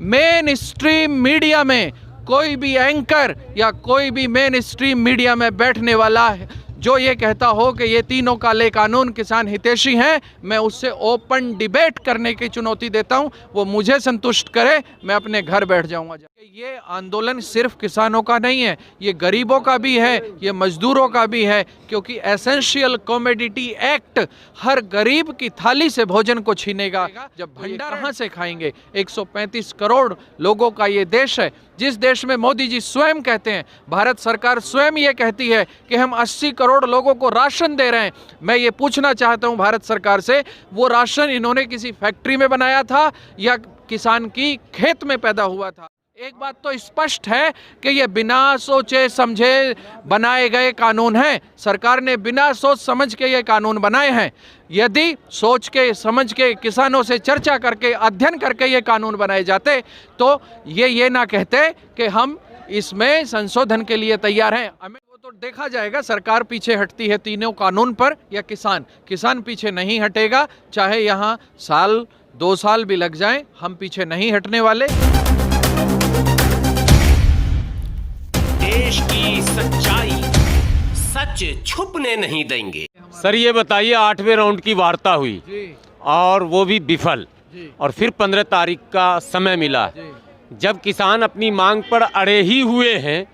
Main stream media में कोई भी एंकर या कोई भी मेन स्ट्रीम मीडिया में बैठने वाला है जो ये कहता हो कि ये तीनों काले कानून किसान हितैषी हैं, मैं उससे ओपन डिबेट करने की चुनौती देता हूं। वो मुझे संतुष्ट करे, मैं अपने घर बैठ जाऊंगा। ये आंदोलन सिर्फ किसानों का नहीं है, ये गरीबों का भी है, ये मजदूरों का भी है, क्योंकि एसेंशियल कमोडिटी एक्ट हर गरीब की थाली से भोजन को छीनेगा। जब भंडार कहाँ से खाएंगे? 135 करोड़ लोगों का ये देश है, जिस देश में मोदी जी स्वयं कहते हैं, भारत सरकार स्वयं ये कहती है कि हम 80 करोड़ लोगों को राशन दे रहे हैं। मैं ये पूछना चाहता हूं भारत सरकार से, वो राशन इन्होंने किसी फैक्ट्री में बनाया था या किसान की खेत में पैदा हुआ था? एक बात तो स्पष्ट है कि ये बिना सोचे समझे बनाए गए कानून हैं। सरकार ने बिना सोच समझ के ये कानून बनाए हैं। यदि सोच के समझ के किसानों से चर्चा करके अध्ययन करके ये कानून बनाए जाते तो ये ना कहते कि हम इसमें संशोधन के लिए तैयार हैं। वो तो देखा जाएगा, सरकार पीछे हटती है तीनों कानून पर या किसान पीछे नहीं हटेगा, चाहे यहाँ साल 2 साल भी लग जाएं, हम पीछे नहीं हटने वाले। देश की सच्चाई सच छुपने नहीं देंगे। सर ये बताइए, 8वें राउंड की वार्ता हुई और वो भी विफल, और फिर 15 तारीख का समय मिला। जब किसान अपनी मांग पर अड़े ही हुए हैं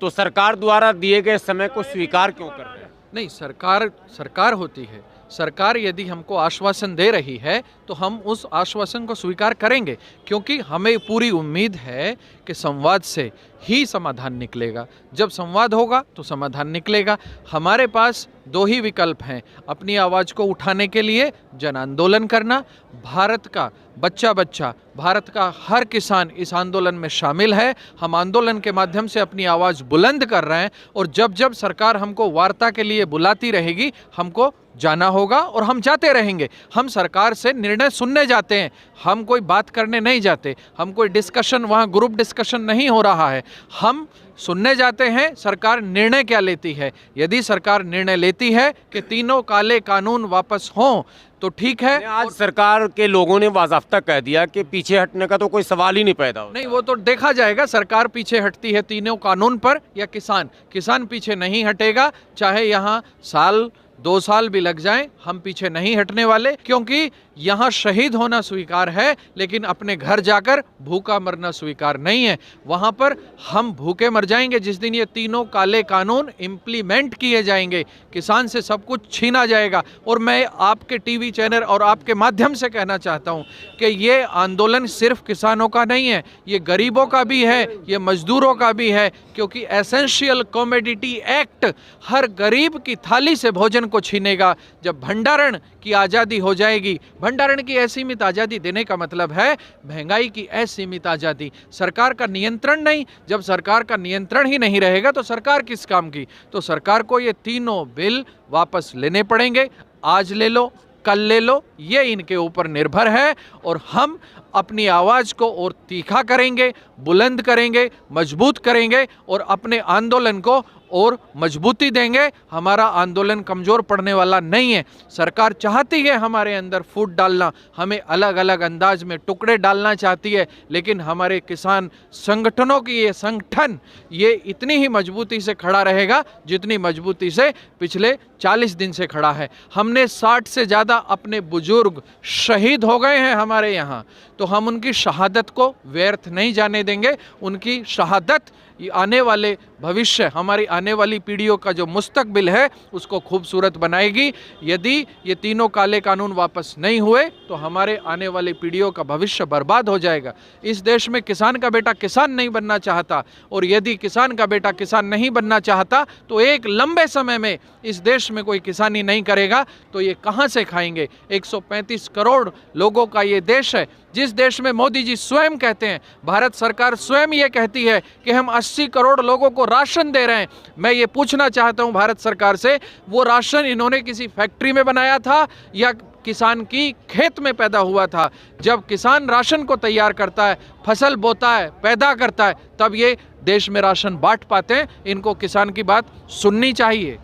तो सरकार द्वारा दिए गए समय को स्वीकार क्यों कर रहे हैं? नहीं, सरकार होती है। सरकार यदि हमको आश्वासन दे रही है तो हम उस आश्वासन को स्वीकार करेंगे, क्योंकि हमें पूरी उम्मीद है कि संवाद से ही समाधान निकलेगा। जब संवाद होगा तो समाधान निकलेगा। हमारे पास 2 ही विकल्प हैं, अपनी आवाज़ को उठाने के लिए जन आंदोलन करना। भारत का बच्चा भारत का हर किसान इस आंदोलन में शामिल है। हम आंदोलन के माध्यम से अपनी आवाज़ बुलंद कर रहे हैं, और जब जब सरकार हमको वार्ता के लिए बुलाती रहेगी हमको जाना होगा और हम जाते रहेंगे। हम सरकार से निर्णय सुनने जाते हैं, हम कोई बात करने नहीं जाते, हम कोई डिस्कशन, वहाँ ग्रुप डिस्कशन नहीं हो रहा है, हम सुनने जाते हैं सरकार निर्णय क्या लेती है। यदि सरकार निर्णय लेती है कि तीनों काले कानून वापस हों तो ठीक है। आज सरकार के लोगों ने बाज़ाफ्ता कह दिया कि पीछे हटने का तो कोई सवाल ही नहीं पैदा होता। नहीं, वो तो देखा जाएगा, सरकार पीछे हटती है तीनों कानून पर या किसान पीछे नहीं हटेगा, चाहे यहाँ साल 2 साल भी लग जाएं, हम पीछे नहीं हटने वाले। क्योंकि यहाँ शहीद होना स्वीकार है, लेकिन अपने घर जाकर भूखा मरना स्वीकार नहीं है। वहाँ पर हम भूखे मर जाएंगे जिस दिन ये तीनों काले कानून इम्प्लीमेंट किए जाएंगे, किसान से सब कुछ छीना जाएगा। और मैं आपके टीवी चैनल और आपके माध्यम से कहना चाहता हूँ कि ये आंदोलन सिर्फ किसानों का नहीं है, ये गरीबों का भी है, ये मजदूरों का भी है, क्योंकि एसेंशियल कमोडिटी एक्ट हर गरीब की थाली से भोजन को छीनेगा। जब भंडारण की आज़ादी हो जाएगी, भंडारण की असीमित आज़ादी देने का मतलब है महंगाई की असीमित आज़ादी, सरकार का नियंत्रण नहीं। जब सरकार का नियंत्रण ही नहीं रहेगा तो सरकार किस काम की? तो सरकार को ये तीनों बिल वापस लेने पड़ेंगे। आज ले लो, कल ले लो, ये इनके ऊपर निर्भर है। और हम अपनी आवाज़ को और तीखा करेंगे, बुलंद करेंगे, मजबूत करेंगे और अपने आंदोलन को और मजबूती देंगे। हमारा आंदोलन कमज़ोर पड़ने वाला नहीं है। सरकार चाहती है हमारे अंदर फूट डालना, हमें अलग अलग अंदाज में टुकड़े डालना चाहती है, लेकिन हमारे किसान संगठनों की ये संगठन ये इतनी ही मजबूती से खड़ा रहेगा जितनी मजबूती से पिछले 40 दिन से खड़ा है। हमने 60 से ज़्यादा अपने बुजुर्ग शहीद हो गए हैं हमारे यहाँ, तो हम उनकी शहादत को व्यर्थ नहीं जाने देंगे। उनकी शहादत आने वाले भविष्य, हमारी आने वाली पीढ़ियों का जो मुस्तकबिल है उसको खूबसूरत बनाएगी। यदि ये तीनों काले कानून वापस नहीं हुए तो हमारे आने वाली पीढ़ियों का भविष्य बर्बाद हो जाएगा। इस देश में किसान का बेटा किसान नहीं बनना चाहता, और यदि किसान का बेटा किसान नहीं बनना चाहता तो एक लंबे समय में इस देश में कोई किसानी नहीं करेगा तो ये कहाँ से खाएंगे? 135 करोड़ लोगों का ये देश है, जिस देश में मोदी जी स्वयं कहते हैं, भारत सरकार स्वयं ये कहती है कि हम 80 करोड़ लोगों को राशन दे रहे हैं। मैं ये पूछना चाहता हूँ भारत सरकार से, वो राशन इन्होंने किसी फैक्ट्री में बनाया था या किसान की खेत में पैदा हुआ था? जब किसान राशन को तैयार करता है, फसल बोता है, पैदा करता है, तब ये देश में राशन बांट पाते हैं। इनको किसान की बात सुननी चाहिए।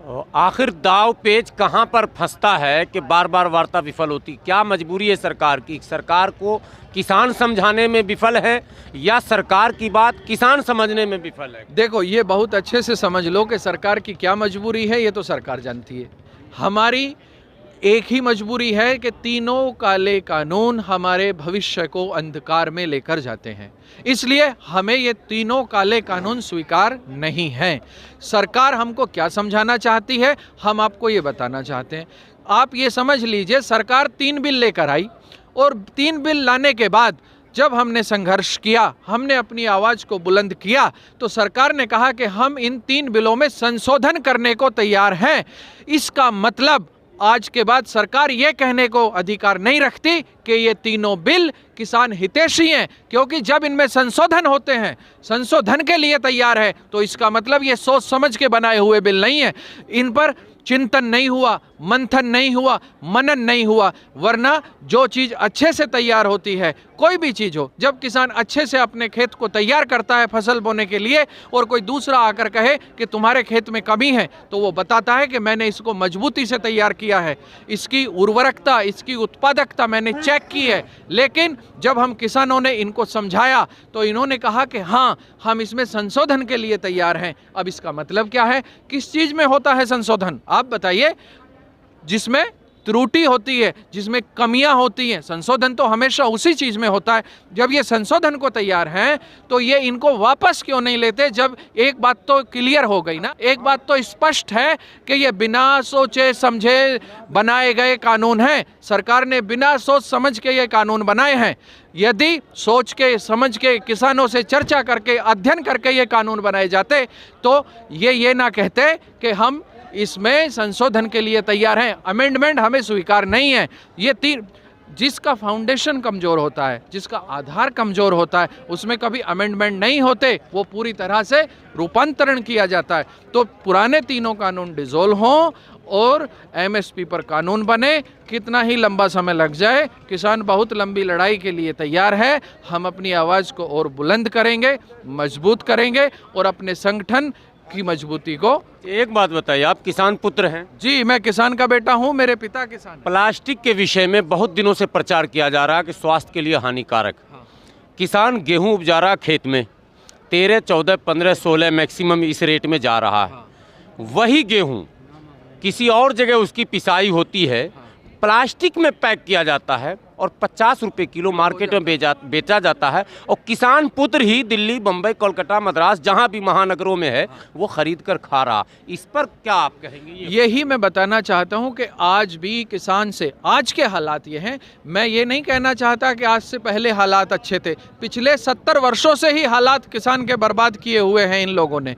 आखिर दाव पेच कहाँ पर फंसता है कि बार बार वार्ता विफल होती? क्या मजबूरी है सरकार की? सरकार को किसान समझाने में विफल है या सरकार की बात किसान समझने में विफल है? देखो, ये बहुत अच्छे से समझ लो कि सरकार की क्या मजबूरी है, ये तो सरकार जानती है। हमारी एक ही मजबूरी है कि तीनों काले कानून हमारे भविष्य को अंधकार में लेकर जाते हैं, इसलिए हमें ये तीनों काले कानून स्वीकार नहीं हैं। सरकार हमको क्या समझाना चाहती है, हम आपको ये बताना चाहते हैं। आप ये समझ लीजिए, सरकार 3 बिल लेकर आई और 3 बिल लाने के बाद जब हमने संघर्ष किया, हमने अपनी आवाज़ को बुलंद किया, तो सरकार ने कहा कि हम इन 3 बिलों में संशोधन करने को तैयार हैं। इसका मतलब आज के बाद सरकार ये कहने को अधिकार नहीं रखती कि ये तीनों बिल किसान हितैषी हैं, क्योंकि जब इनमें संशोधन होते हैं, संशोधन के लिए तैयार है, तो इसका मतलब ये सोच समझ के बनाए हुए बिल नहीं है। इन पर चिंतन नहीं हुआ, मंथन नहीं हुआ, मनन नहीं हुआ। वरना जो चीज़ अच्छे से तैयार होती है, कोई भी चीज़ हो, जब किसान अच्छे से अपने खेत को तैयार करता है फसल बोने के लिए और कोई दूसरा आकर कहे कि तुम्हारे खेत में कमी है, तो वो बताता है कि मैंने इसको मजबूती से तैयार किया है, इसकी उर्वरकता, इसकी उत्पादकता मैंने चेक की है। लेकिन जब हम किसानों ने इनको समझाया तो इन्होंने कहा कि हाँ, हम इसमें संशोधन के लिए तैयार हैं। अब इसका मतलब क्या है? किस चीज़ में होता है संशोधन, आप बताइए? जिसमें त्रुटि होती है, जिसमें कमियां होती हैं। संशोधन तो हमेशा उसी चीज़ में होता है। जब ये संशोधन को तैयार हैं तो ये इनको वापस क्यों नहीं लेते? जब एक बात तो क्लियर हो गई ना, एक बात तो स्पष्ट है कि ये बिना सोचे समझे बनाए गए कानून हैं। सरकार ने बिना सोच समझ के ये कानून बनाए हैं। यदि सोच के समझ के किसानों से चर्चा करके अध्ययन करके ये कानून बनाए जाते तो ये ना कहते कि हम इसमें संशोधन के लिए तैयार हैं, अमेंडमेंट हमें स्वीकार नहीं है। ये जिसका फाउंडेशन कमज़ोर होता है, जिसका आधार कमज़ोर होता है, उसमें कभी अमेंडमेंट नहीं होते, वो पूरी तरह से रूपांतरण किया जाता है। तो पुराने तीनों कानून डिसॉल्व हों और एमएसपी पर कानून बने, कितना ही लंबा समय लग जाए, किसान बहुत लंबी लड़ाई के लिए तैयार है। हम अपनी आवाज़ को और बुलंद करेंगे, मजबूत करेंगे और अपने संगठन की मजबूती को। एक बात बताइए, आप किसान पुत्र हैं? जी, मैं किसान का बेटा हूं, मेरे पिता किसान। प्लास्टिक के विषय में बहुत दिनों से प्रचार किया जा रहा है कि स्वास्थ्य के लिए हानिकारक। किसान गेहूं उपजा रहा खेत में, 13, 14, 15, 16 मैक्सिमम इस रेट में जा रहा है। वही गेहूं किसी और जगह उसकी पिसाई होती है, प्लास्टिक में पैक किया जाता है और 50 रुपये किलो मार्केट में बेचा जाता है, और किसान पुत्र ही दिल्ली, बम्बई, कोलकाता, मद्रास, जहां भी महानगरों में है, वो खरीद कर खा रहा। इस पर क्या आप कहेंगे? यही मैं बताना चाहता हूं कि आज भी किसान से, आज के हालात ये हैं। मैं ये नहीं कहना चाहता कि आज से पहले हालात अच्छे थे। पिछले 70 वर्षों से ही हालात किसान के बर्बाद किए हुए हैं इन लोगों ने।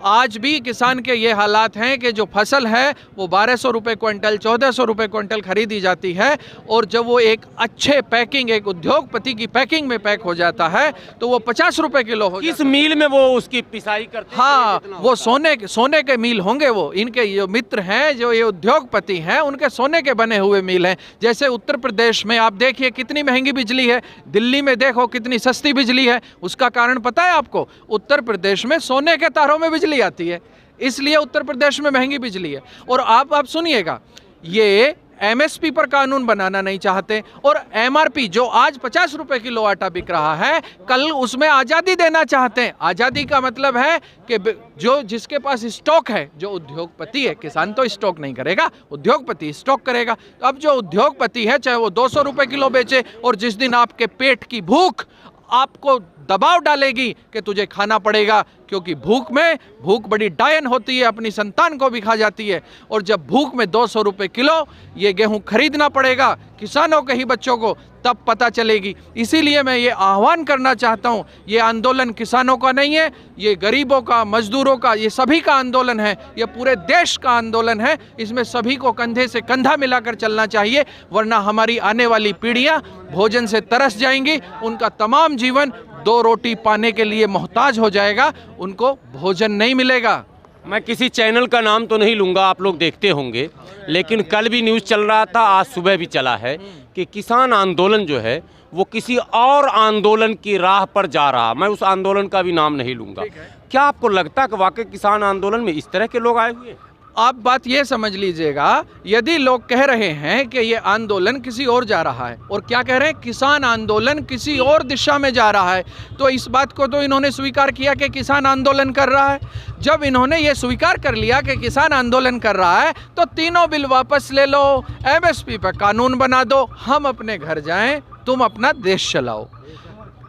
आज भी किसान के ये हालात हैं कि जो फसल है वो 1200 रुपये क्विंटल, 1400 रुपये क्विंटल खरीदी जाती है, और जब वो एक अच्छे पैकिंग, एक उद्योगपति की पैकिंग में पैक हो जाता है तो वो 50 रुपए किलो हो। किस मिल में वो उसकी पिसाई करते हैं? हाँ, वो सोने के मिल होंगे। वो इनके जो मित्र हैं, जो ये उद्योगपति हैं, उनके सोने के बने हुए मिल हैं। जैसे उत्तर प्रदेश में आप देखिए कितनी महंगी बिजली है, दिल्ली में देखो कितनी सस्ती बिजली है। उसका कारण पता है आपको? उत्तर प्रदेश में सोने के तारों में बिजली आती है, इसलिए उत्तर प्रदेश में महंगी बिजली है। और आप सुनिएगा, ये एमएसपी पर कानून बनाना नहीं चाहते, और एमआरपी जो आज 50 रुपए किलो आटा बिक रहा है, कल उसमें आज़ादी देना चाहते हैं। आज़ादी का मतलब है कि जो जिसके पास स्टॉक है, जो उद्योगपति है, किसान तो स्टॉक नहीं करेगा, उद्योगपति स्टॉक करेगा। अब जो उद्योगपति है, चाहे वो 200 रुपए किलो बेचे, और जिस दिन आपके पेट की भूख आपको दबाव डालेगी कि तुझे खाना पड़ेगा, क्योंकि भूख बड़ी डायन होती है, अपनी संतान को भी खा जाती है, और जब भूख में 200 रुपये किलो ये गेहूं खरीदना पड़ेगा किसानों के ही बच्चों को, तब पता चलेगी। इसीलिए मैं ये आह्वान करना चाहता हूँ, ये आंदोलन किसानों का नहीं है, ये गरीबों का, मजदूरों का, ये सभी का आंदोलन है, ये पूरे देश का आंदोलन है। इसमें सभी को कंधे से कंधा मिलाकर चलना चाहिए, वरना हमारी आने वाली पीढ़ियाँ भोजन से तरस जाएंगी, उनका तमाम जीवन 2 रोटी पाने के लिए मोहताज हो जाएगा, उनको भोजन नहीं मिलेगा। मैं किसी चैनल का नाम तो नहीं लूँगा, आप लोग देखते होंगे, लेकिन कल भी न्यूज़ चल रहा था, आज सुबह भी चला है कि किसान आंदोलन जो है वो किसी और आंदोलन की राह पर जा रहा। मैं उस आंदोलन का भी नाम नहीं लूँगा। क्या आपको लगता है कि वाकई किसान आंदोलन में इस तरह के लोग आए हुए? आप बात ये समझ लीजिएगा, यदि लोग कह रहे हैं कि ये आंदोलन किसी और जा रहा है, और क्या कह रहे हैं, किसान आंदोलन किसी और दिशा में जा रहा है, तो इस बात को तो इन्होंने स्वीकार किया कि किसान आंदोलन कर रहा है। जब इन्होंने ये स्वीकार कर लिया कि किसान आंदोलन कर रहा है, तो तीनों बिल वापस ले लो, एमएसपी पर कानून बना दो, हम अपने घर जाएं, तुम अपना देश चलाओ,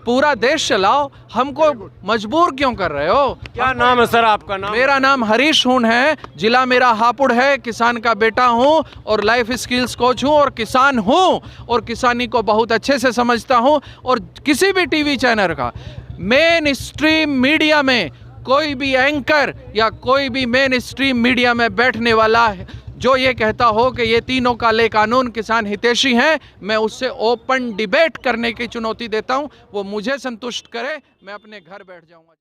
पूरा देश चलाओ, हमको मजबूर क्यों कर रहे हो? क्या नाम है सर आपका? नाम? मेरा नाम हरीश हून है, जिला मेरा हापुड़ है, किसान का बेटा हूँ और लाइफ स्किल्स कोच हूँ और किसान हूँ और किसानी को बहुत अच्छे से समझता हूँ। और किसी भी टीवी चैनल का मेन स्ट्रीम मीडिया में कोई भी एंकर या कोई भी मेन स्ट्रीम मीडिया में बैठने वाला है जो ये कहता हो कि ये तीनों काले कानून किसान हितैषी हैं, मैं उससे ओपन डिबेट करने की चुनौती देता हूं। वो मुझे संतुष्ट करे, मैं अपने घर बैठ जाऊंगा।